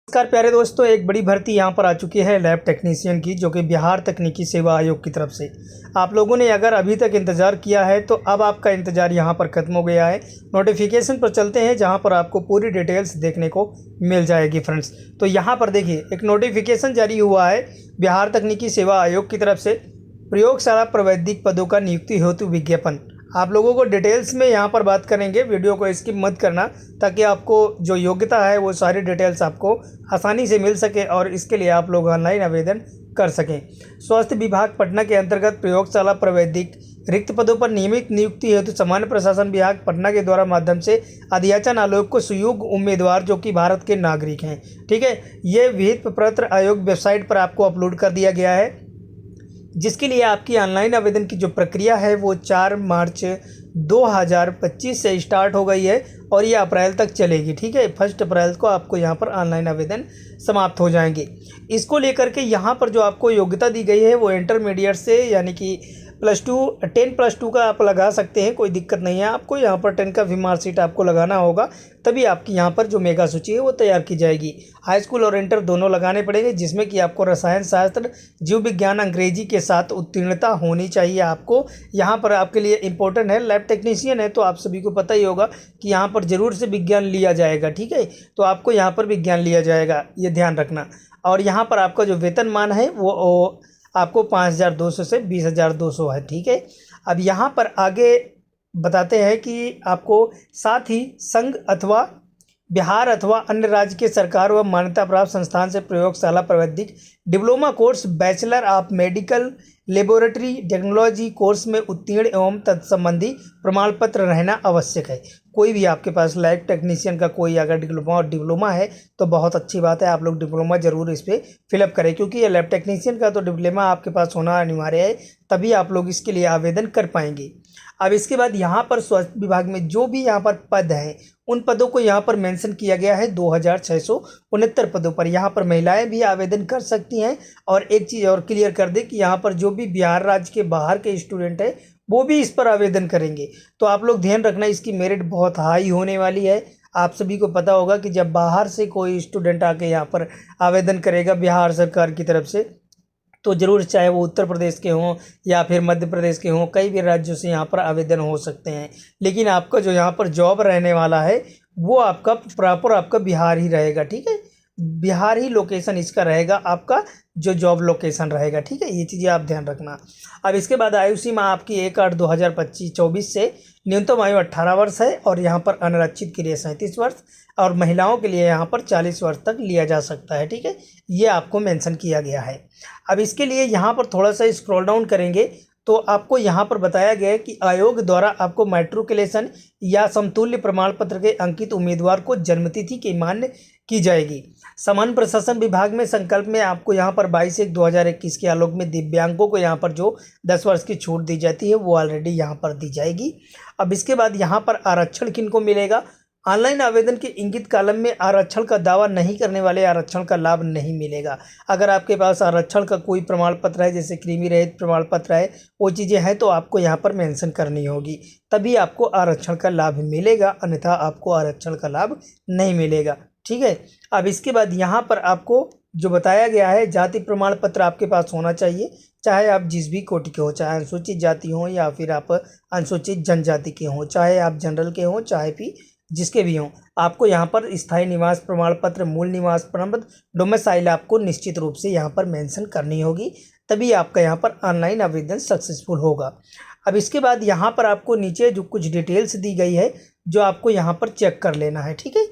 नमस्कार प्यारे दोस्तों, एक बड़ी भर्ती यहाँ पर आ चुकी है लैब टेक्नीशियन की, जो कि बिहार तकनीकी सेवा आयोग की तरफ से। आप लोगों ने अगर अभी तक इंतज़ार किया है तो अब आपका इंतज़ार यहाँ पर ख़त्म हो गया है। नोटिफिकेशन पर चलते हैं जहाँ पर आपको पूरी डिटेल्स देखने को मिल जाएगी फ्रेंड्स। तो यहाँ पर देखिए, एक नोटिफिकेशन जारी हुआ है बिहार तकनीकी सेवा आयोग की तरफ से। प्रयोगशाला प्रवैधिक पदों का नियुक्ति हेतु विज्ञापन। आप लोगों को डिटेल्स में यहाँ पर बात करेंगे, वीडियो को स्किप मत करना, ताकि आपको जो योग्यता है वो सारी डिटेल्स आपको आसानी से मिल सके और इसके लिए आप लोग ऑनलाइन आवेदन कर सकें। स्वास्थ्य विभाग पटना के अंतर्गत प्रयोगशाला प्रवैधिक रिक्त पदों पर नियमित नियुक्ति हेतु सामान्य प्रशासन विभाग पटना के द्वारा माध्यम से अध्याचन आयोग को सुयोग्य उम्मीदवार जो कि भारत के नागरिक हैं, ठीक है, ये विहित प्रपत्र आयोग वेबसाइट पर आपको अपलोड कर दिया गया है, जिसके लिए आपकी ऑनलाइन आवेदन की जो प्रक्रिया है वो 4 मार्च 2025 से स्टार्ट हो गई है और ये अप्रैल तक चलेगी, ठीक है। 1 अप्रैल को आपको यहाँ पर ऑनलाइन आवेदन समाप्त हो जाएंगे। इसको लेकर के यहाँ पर जो आपको योग्यता दी गई है वो इंटरमीडिएट से, यानी कि +10+2 का आप लगा सकते हैं, कोई दिक्कत नहीं है। आपको यहाँ पर 10 का भी मार्कशीट आपको लगाना होगा, तभी आपकी यहाँ पर जो मेगा सूची है वो तैयार की जाएगी। हाई स्कूल और इंटर दोनों लगाने पड़ेंगे, जिसमें कि आपको रसायन शास्त्र, जीव विज्ञान, अंग्रेजी के साथ उत्तीर्णता होनी चाहिए आपको। यहाँ पर आपके लिए इम्पोर्टेंट है, लैब टेक्नीशियन है तो आप सभी को पता ही होगा कि यहाँ पर ज़रूर से विज्ञान लिया जाएगा, ठीक है। तो आपको यहाँ पर विज्ञान लिया जाएगा, ये ध्यान रखना। और यहाँ पर आपका जो वेतनमान है वो आपको 5200 से 20,200 है, ठीक है। अब यहाँ पर आगे बताते हैं कि आपको साथ ही संघ अथवा बिहार अथवा अन्य राज्य के सरकार व मान्यता प्राप्त संस्थान से प्रयोगशाला प्रवैधिक diploma course, bachelor of medical laboratory technology course में उत्तीर्ण एवं तत्संबंधी प्रमाण पत्र रहना आवश्यक है। कोई भी आपके पास लैब टेक्नीशियन का कोई अगर डिप्लोमा है तो बहुत अच्छी बात है, आप लोग डिप्लोमा ज़रूर इस पर फिलअप करें, क्योंकि ये लैब टेक्नीशियन का तो डिप्लोमा आपके पास होना अनिवार्य है, तभी आप लोग इसके लिए आवेदन कर पाएंगे। अब इसके बाद यहाँ पर स्वास्थ्य विभाग में जो भी यहाँ पर पद हैं उन पदों को यहाँ पर मेंशन किया गया है। 2669 पदों पर यहाँ पर महिलाएं भी आवेदन कर सकती हैं। और एक चीज़ और क्लियर कर दें कि यहाँ पर जो भी बिहार राज्य के बाहर के स्टूडेंट हैं वो भी इस पर आवेदन करेंगे। तो आप लोग ध्यान रखना, इसकी मेरिट बहुत हाई होने वाली है। आप सभी को पता होगा कि जब बाहर से कोई स्टूडेंट आके यहाँ पर आवेदन करेगा बिहार सरकार की तरफ से, तो ज़रूर, चाहे वो उत्तर प्रदेश के हों या फिर मध्य प्रदेश के हों, कई भी राज्यों से यहाँ पर आवेदन हो सकते हैं। लेकिन आपका जो यहाँ पर जॉब रहने वाला है वो आपका प्रॉपर आपका बिहार ही रहेगा, ठीक है। बिहार ही लोकेशन इसका रहेगा, आपका जो जॉब लोकेशन रहेगा, ठीक है। ये चीज़ें आप ध्यान रखना। अब इसके बाद आयु सीमा आपकी 1/8/2024 से न्यूनतम आयु 18 वर्ष है और यहाँ पर अनारक्षित के लिए 37 वर्ष और महिलाओं के लिए यहाँ पर 40 वर्ष तक लिया जा सकता है, ठीक है। ये आपको मेंशन किया गया है। अब इसके लिए यहाँ पर थोड़ा सा स्क्रॉल डाउन करेंगे तो आपको यहाँ पर बताया गया है कि आयोग द्वारा आपको मैट्रिकुलेशन या समतुल्य प्रमाण पत्र के अंकित उम्मीदवार को जन्मतिथि की मान्य की जाएगी। सामान्य प्रशासन विभाग में संकल्प में आपको यहाँ पर 22/1/2021 के आलोक में दिव्यांगों को यहाँ पर जो 10 वर्ष की छूट दी जाती है वो ऑलरेडी यहाँ पर दी जाएगी। अब इसके बाद यहाँ पर आरक्षण किनको मिलेगा? ऑनलाइन आवेदन के इंगित कॉलम में आरक्षण का दावा नहीं करने वाले आरक्षण का लाभ नहीं मिलेगा। अगर आपके पास आरक्षण का कोई प्रमाण पत्र है, जैसे क्रीमी रहित प्रमाण पत्र है, वो चीज़ें हैं तो आपको यहाँ पर मेंशन करनी होगी, तभी आपको आरक्षण का लाभ मिलेगा, अन्यथा आपको आरक्षण का लाभ नहीं मिलेगा, ठीक है। अब इसके बाद यहाँ पर आपको जो बताया गया है, जाति प्रमाण पत्र आपके पास होना चाहिए, चाहे आप जिस भी कोटि के हो, चाहे अनुसूचित जाति हो या फिर आप अनुसूचित जनजाति के हों, चाहे आप जनरल के हों, चाहे भी जिसके भी हों, आपको यहाँ पर स्थायी निवास प्रमाण पत्र, मूल निवास प्रमाण पत्र, डोमिसाइल आपको निश्चित रूप से यहाँ पर मेंशन करनी होगी, तभी आपका यहाँ पर ऑनलाइन आवेदन सक्सेसफुल होगा। अब इसके बाद यहाँ पर आपको नीचे जो कुछ डिटेल्स दी गई है जो आपको यहाँ पर चेक कर लेना है, ठीक है।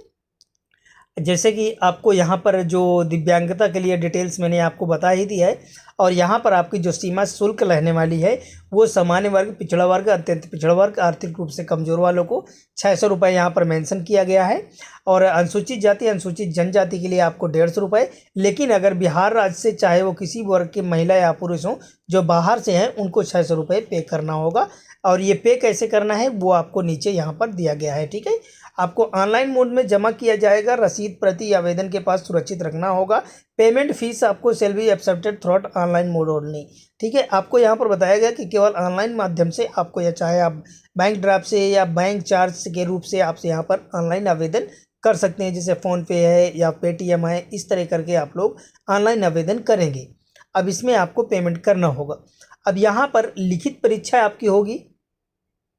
जैसे कि आपको यहाँ पर जो दिव्यांगता के लिए डिटेल्स मैंने आपको बता ही दी है, और यहाँ पर आपकी जो सीमा शुल्क रहने वाली है वो सामान्य वर्ग, पिछड़ा वर्ग, अत्यंत पिछड़ा वर्ग, आर्थिक रूप से कमजोर वालों को 600 रुपये यहाँ पर मेंशन किया गया है। और अनुसूचित जाति, अनुसूचित जनजाति के लिए आपको 150 रुपये। लेकिन अगर बिहार राज्य से, चाहे वो किसी वर्ग के महिला या पुरुष हों, जो बाहर से हैं उनको 600 रुपये पे करना होगा। और ये पे कैसे करना है वो आपको नीचे यहाँ पर दिया गया है, ठीक है। आपको ऑनलाइन मोड में जमा किया जाएगा, रसीद प्रति आवेदन के पास सुरक्षित रखना होगा। पेमेंट फीस आपको shall be accepted through online mode only, ठीक है। आपको यहाँ पर बताया गया कि केवल ऑनलाइन माध्यम से आपको, या चाहे आप बैंक ड्राफ्ट से या बैंक चार्ज के रूप से आपसे यहाँ पर ऑनलाइन आवेदन कर सकते हैं, जैसे फ़ोनपे है या पेटीएम है, इस तरह करके आप लोग ऑनलाइन आवेदन करेंगे। अब इसमें आपको पेमेंट करना होगा। अब यहाँ पर लिखित परीक्षा आपकी होगी,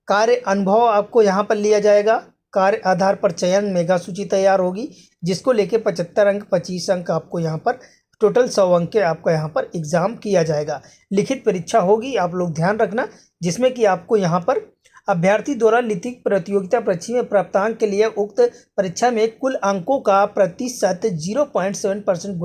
कार्य अनुभव आपको यहाँ पर लिया जाएगा, कार्य आधार पर चयन मेगा सूची तैयार होगी, जिसको लेके 75 अंक 25 अंक आपको यहाँ पर टोटल 100 अंक के आपका यहाँ पर एग्ज़ाम किया जाएगा। लिखित परीक्षा होगी, आप लोग ध्यान रखना, जिसमें कि आपको यहाँ पर अभ्यर्थी द्वारा लिखित प्रतियोगिता परीक्षा में प्राप्तांक के लिए उक्त परीक्षा में कुल अंकों का प्रतिशत 0.7%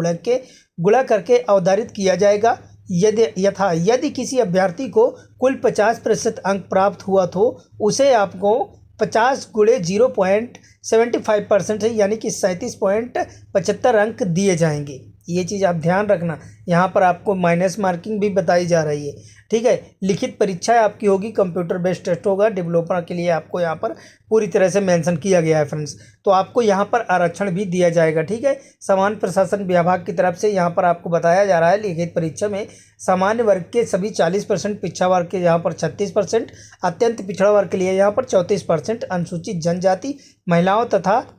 गुणा करके अवधारित किया जाएगा। यदि किसी अभ्यर्थी को कुल 50% अंक प्राप्त हुआ तो उसे आपको 50 गुणे 0.75% है, यानी कि 37.75 अंक दिए जाएंगे। ये चीज़ आप ध्यान रखना, यहाँ पर आपको माइनस मार्किंग भी बताई जा रही है, ठीक है। लिखित परीक्षा आपकी होगी, कंप्यूटर बेस्ड टेस्ट होगा, डेवलपर के लिए आपको यहाँ पर पूरी तरह से मेंशन किया गया है फ्रेंड्स। तो आपको यहाँ पर आरक्षण भी दिया जाएगा, ठीक है। सामान्य प्रशासन विभाग की तरफ से यहाँ पर आपको बताया जा रहा है, लिखित परीक्षा में सामान्य वर्ग के सभी 40%, पिछड़ा वर्ग के यहाँ पर 36%, अत्यंत पिछड़ा वर्ग के लिए यहाँ पर 34%, अनुसूचित जनजाति, महिलाओं तथा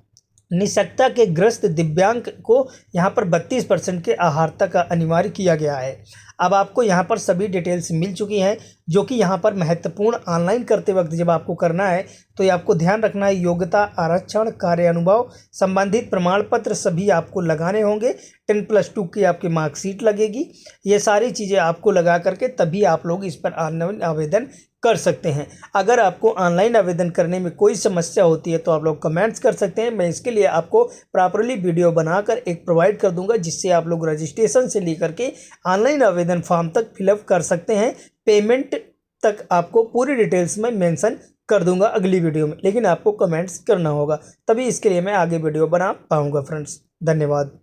निःशक्तता के ग्रस्त दिव्यांग को यहाँ पर 32% के आहारता का अनिवार्य किया गया है। अब आपको यहाँ पर सभी डिटेल्स मिल चुकी हैं, जो कि यहाँ पर महत्वपूर्ण ऑनलाइन करते वक्त जब आपको करना है तो ये आपको ध्यान रखना है, योग्यता, आरक्षण, कार्य अनुभव, संबंधित प्रमाण पत्र सभी आपको लगाने होंगे। 10+2 की आपकी मार्कशीट लगेगी। ये सारी चीज़ें आपको लगा करके तभी आप लोग इस पर ऑनलाइन आवेदन कर सकते हैं। अगर आपको ऑनलाइन आवेदन करने में कोई समस्या होती है तो आप लोग कमेंट्स कर सकते हैं, मैं इसके लिए आपको प्रॉपरली वीडियो बनाकर एक प्रोवाइड कर दूंगा, जिससे आप लोग रजिस्ट्रेशन से लेकर के ऑनलाइन आवेदन फॉर्म तक फिलअप कर सकते हैं। पेमेंट तक आपको पूरी डिटेल्स में मेंशन कर दूंगा अगली वीडियो में, लेकिन आपको कमेंट्स करना होगा, तभी इसके लिए मैं आगे वीडियो बना पाऊंगा फ्रेंड्स। धन्यवाद।